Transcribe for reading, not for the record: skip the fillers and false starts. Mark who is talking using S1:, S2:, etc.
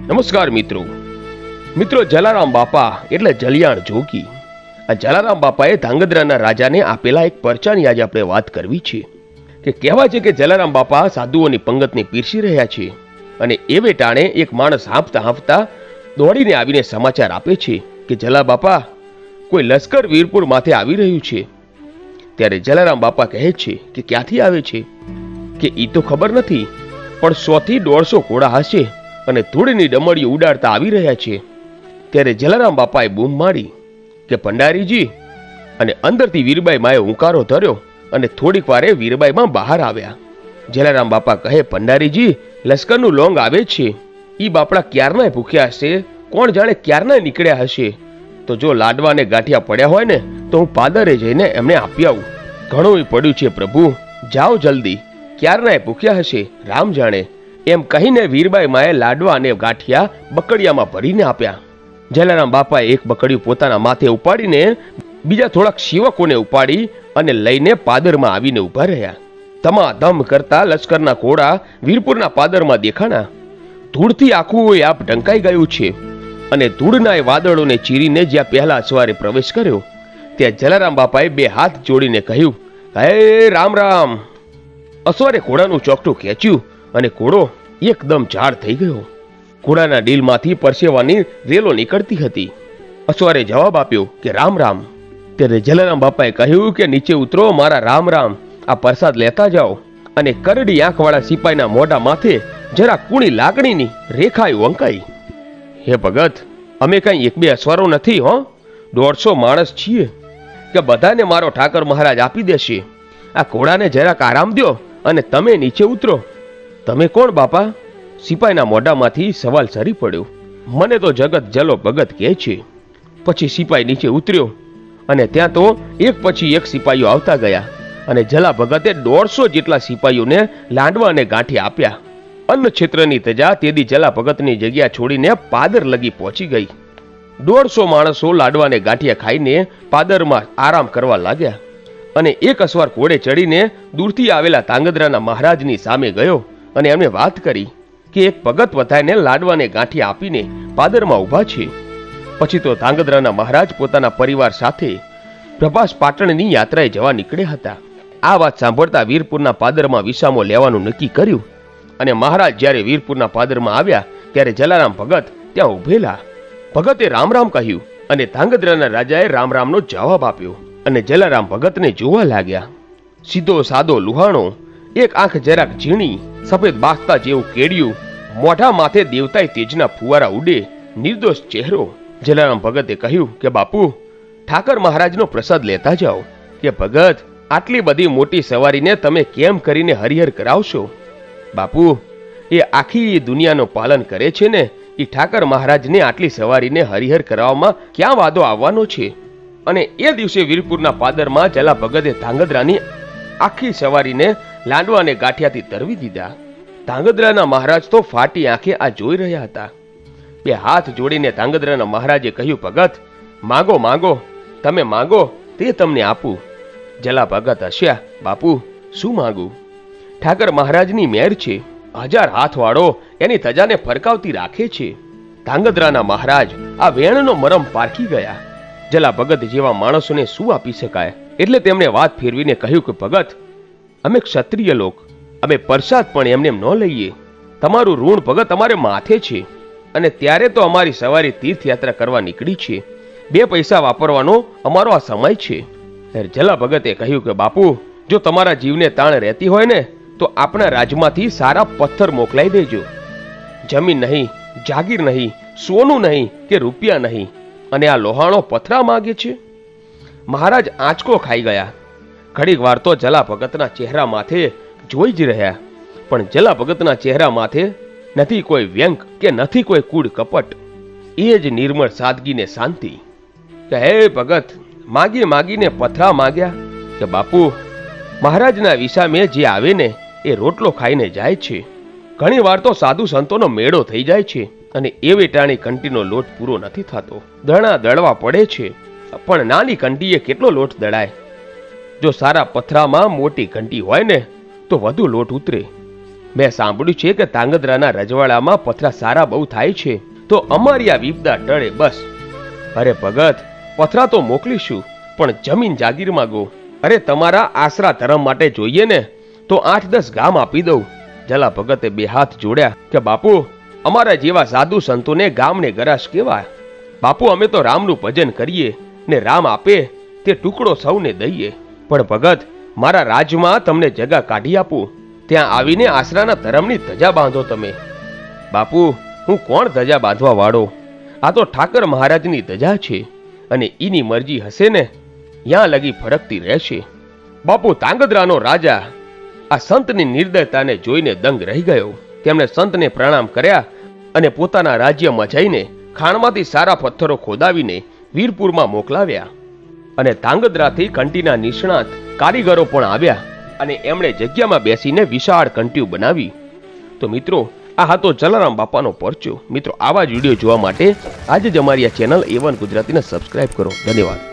S1: નમસ્કાર મિત્રો. જલારામ બાપા એટલે જલિયાણ જોગી. આ જલારામ બાપાએ ધાંગધ્રાના રાજાને આપેલા એક પરચાની આજે આપણે વાત કરવી છે. કે કહેવાય છે કે જલારામ બાપા સાધુઓની પંગતને પીરસી રહ્યા છે અને એવે ટાણે એક માણસ હાંફતા હાંફતા દોડીને આવીને સમાચાર આપે છે કે જલા બાપા કોઈ લશ્કર વીરપુર માથે આવી રહ્યું છે. ત્યારે જલારામ બાપા કહે છે કે ક્યાંથી આવે છે કે ઈ તો ખબર નથી, પણ 100 થી 150 ઘોડા હશે અને ધૂળની ડમરીઓ ઉડાડતા આવી રહ્યા છે. ત્યારે જલારામ બાપાએ બૂમ મારી કે ભંડારીજી, અને અંદરથી વીરબાઈ માએ હુંકારો ધર્યો અને થોડીક વારે વીરબાઈમાં બહાર આવ્યા. જલારામ બાપા કહે, ભંડારીજી, લશ્કરનું લોંગ આવે છે. ઈ બાપડા ક્યારનાય ભૂખ્યા હશે, કોણ જાણે ક્યારનાય નીકળ્યા હશે. તો જો લાડવા ને ગાંઠિયા પડ્યા હોય ને તો હું પાદરે જઈને એમને આપી આવું. ઘણું પડ્યું છે પ્રભુ, જાઓ જલ્દી, ક્યારનાય ભૂખ્યા હશે, રામ જાણે. એમ કહીને વીરબાઈ માએ લાડવા અને ગાંઠિયા બકડિયામાં ભરીને આપ્યા. જલારામ બાપાએ એક બકડિયું પોતાના માથે ઉપાડીને બીજા થોડાક સેવકોને ઉપાડી અને લઈને પાદરમાં આવીને ઉભા રહ્યા. ધમાધમ કરતા લશ્કરના ઘોડા વીરપુરના પાદરમાં દેખાણા. ધૂળથી આખું આપ ઢંકાઈ ગયું છે અને ધૂળના એ વાદળોને ચીરીને જ્યાં પહેલા અસવારે પ્રવેશ કર્યો ત્યાં જલારામ બાપાએ 2 હાથ જોડીને કહ્યું, હે રામ રામ. અસવારે ઘોડાનું ચોકઠું ખેંચ્યું અને ઘોડો એકદમ ઝાડ થઈ ગયો. ઘોડાના ડીલમાંથી પરસેવાની રેલો નીકળતી હતી. અસવારે જવાબ આપ્યો કે રામ રામ. ત્યારે જલારામ બાપાએ કહ્યું કે નીચે ઉતરો મારા રામ રામ, આ પ્રસાદ લેતા જાઓ. અને કરડી આંખવાળા સિપાઈના મોઢા માથે જરા કુણી લાગણીની રેખાઓ અંકાઈ. હે ભગત, અમે કઈ 1-2 અસવારો નથી હો, 150 માણસ છીએ કે બધાને મારો ઠાકર મહારાજ આપી દેશે. આ ઘોડાને જરાક આરામ દો અને તમે નીચે ઉતરો. તમે કોણ બાપા? સિપાઈના મોઢામાંથી સવાલ સરી પડ્યો. મને તો જગત જલો ભગત કહે છે. પછી સિપાઈ નીચે ઉતર્યો અને ત્યાં તો એક પછી એક સિપાઈઓ આવતા ગયા અને જલા ભગતે 150 જેટલા સિપાઈઓને લાંડવા અને ગાંઠી આપ્યા. અન્ન ક્ષેત્રની તજા તેદી જલા ભગતની જગ્યા છોડીને પાદર લગી પહોંચી ગઈ. 150 માણસો લાડવાને ગાંઠિયા ખાઈને પાદરમાં આરામ કરવા લાગ્યા અને એક અસવાર ઘોડે ચડીને દૂરથી આવેલા ધાંગધ્રાના મહારાજની સામે ગયો અને એમને વાત કરી કે એક ભગત વધાઈને લાડવાને ગાંઠિયા આપીને પાદરમાં ઊભા છે. પછી તો ધાંગધ્રાના મહારાજ પોતાના પરિવાર સાથે પ્રભાસ પાટણની યાત્રાએ જવા નીકળ્યા હતા. આ વાત સાંભળતા વીરપુરના પાદરમાં વિસામો લેવાનું નક્કી કર્યું અને મહારાજ જ્યારે વીરપુરના પાદરમાં આવ્યા ત્યારે જલારામ ભગત ત્યાં ઉભેલા. ભગતે રામ રામ કહ્યું અને ધાંગધ્રાના રાજાએ રામ રામનો જવાબ આપ્યો અને જલારામ ભગતને જોવા લાગ્યા. સીધો સાદો લુહાણો, એક આંખ જરાક ઝીણી, સફેદ બાસ્તા જેવું કેડિયું, મોઢા માથે દેવતાય તેજના ફુવારા ઉડે, નિર્દોષ ચહેરો. જલારામ ભગતે કહ્યું કે બાપુ, ઠાકર મહારાજનો પ્રસાદ લેતા જાઓ. કે ભગત, આટલી બધી મોટી સવારીને તમે કેમ કરીને હરિહર કરાવશો? બાપુ, એ આખી દુનિયાનું પાલન કરે છે ને, એ ઠાકર મહારાજને આટલી સવારીને હરિહર કરાવવામાં ક્યાં વાદો આવવાનો છે? અને એ દિવસે વીરપુરના પાદરમાં જલા ભગતે ધાંગધ્રાની આખી સવારીને લાંડવા અને ગાંઠિયાથી તરવી દીધા. ધાંગધ્રાના મહારાજ તો ફાટી આંખે આ જોઈ રહ્યા હતા. 2 હાથ જોડીને ધાંગધ્રાના મહારાજે કહ્યું, ભગત, માગો માગો, તમે માગો તે તમને આપું. જલા ભગત હસ્યા, બાપુ, શું માગું? ઠાકર મહારાજની મેર છે, 1000 હાથવાળો એની તજાને ફરકાવતી રાખે છે. ધાંગધ્રાના મહારાજ આ વેણનો મરમ પારખી ગયા. જલા ભગત જેવા માણસોને શું આપી શકાય? એટલે તેમણે વાત ફેરવીને કહ્યું કે ભગત, અમે ક્ષત્રિય લોક, અમે પ્રસાદ પણ એમને ન લઈએ. તમારું ઋણ ભગત અમારે માથે છે અને ત્યારે તો અમારી સવારી તીર્થયાત્રા કરવા નીકળી છે. 2 પૈસા વાપરવાનો અમારો આ સમય છે. ત્યારે જલા ભગતે કહ્યું કે બાપુ, જો તમારા જીવને તાણ રહેતી હોય ને તો આપણા રાજમાંથી સારા પથ્થર મોકલાઈ દેજો. જમીન નહીં, જાગીર નહીં, સોનું નહીં કે રૂપિયા નહીં, અને આ લોહાણો પથરા માગે છે. મહારાજ આંચકો ખાઈ ગયા. ઘડીક વાર તો જલા ભગતના ચહેરા માથે જોઈ જ રહ્યા, પણ જલા ભગતના ચહેરા માથે નથી કોઈ વ્યંગ કે નથી કોઈ કૂડ કપટ, એ જ નિર્મળ સાદગીને શાંતિ. કે હે ભગત, માગી માગીને પથરા માગ્યા. કે બાપુ, મહારાજના વિસામે જે આવે ને એ રોટલો ખાઈને જાય છે. ઘણી વાર તો સાધુ સંતોનો મેળો થઈ જાય છે અને એ વેટાણી કંટીનો લોટ પૂરો નથી થતો. દણા દળવા પડે છે, પણ નાની કંટીએ કેટલો લોટ દળાય? જો સારા પથરામાં મોટી ઘંટી હોય ને તો વધુ લોટ ઉતરે. મેં સાંભળ્યું છે કે તાંગધ્રાના રજવાડામાં પથરા સારા બહુ થાય છે, તો અમારી આ વિપદા ટળે બસ. અરે ભગત, પથરા તો મોકલીશું, પણ જમીન જાગીર માંગો. અરે તમારા આશરા ધર્મ માટે જોઈએ ને તો 8-10 ગામ આપી દઉં. જલા ભગતે 2 હાથ જોડ્યા કે બાપુ, અમારા જેવા સાધુ સંતોને ગામને ગરાશ કેવા. બાપુ, અમે તો રામનું ભજન કરીએ ને રામ આપે તે ટુકડો સૌને દઈએ. પણ ભગત, મારા રાજમાં તમને જગા કાઢી આપું, ત્યાં આવીને આશરાના ધર્મની ધજા બાંધો તમે. બાપુ, હું કોણ ધજા બાંધવા વાળો? આ તો ઠાકર મહારાજની ધજા છે, અને ઈની મરજી હશે ને યાં લગી ફરકતી રહેશે. બાપુ, તાંગધ્રાનો રાજા આ સંતની નિર્દયતાને જોઈને દંગ રહી ગયો. તેમણે સંતને પ્રણામ કર્યા અને પોતાના રાજ્યમાં જઈને ખાણમાંથી સારા પથ્થરો ખોદાવીને વીરપુરમાં મોકલાવ્યા. અને તાંગધ્રાથી કંટીના નિષ્ણાત કારીગરો પણ આવ્યા અને એમણે જગ્યામાં બેસીને વિશાળ કંટીયું બનાવી. તો મિત્રો, આ હતો જલારામ બાપાનો પરચો. મિત્રો, આવા જ વિડીયો જોવા માટે આજે જ અમારી આ ચેનલ A1 ગુજરાતીને સબસ્ક્રાઇબ કરો. ધન્યવાદ.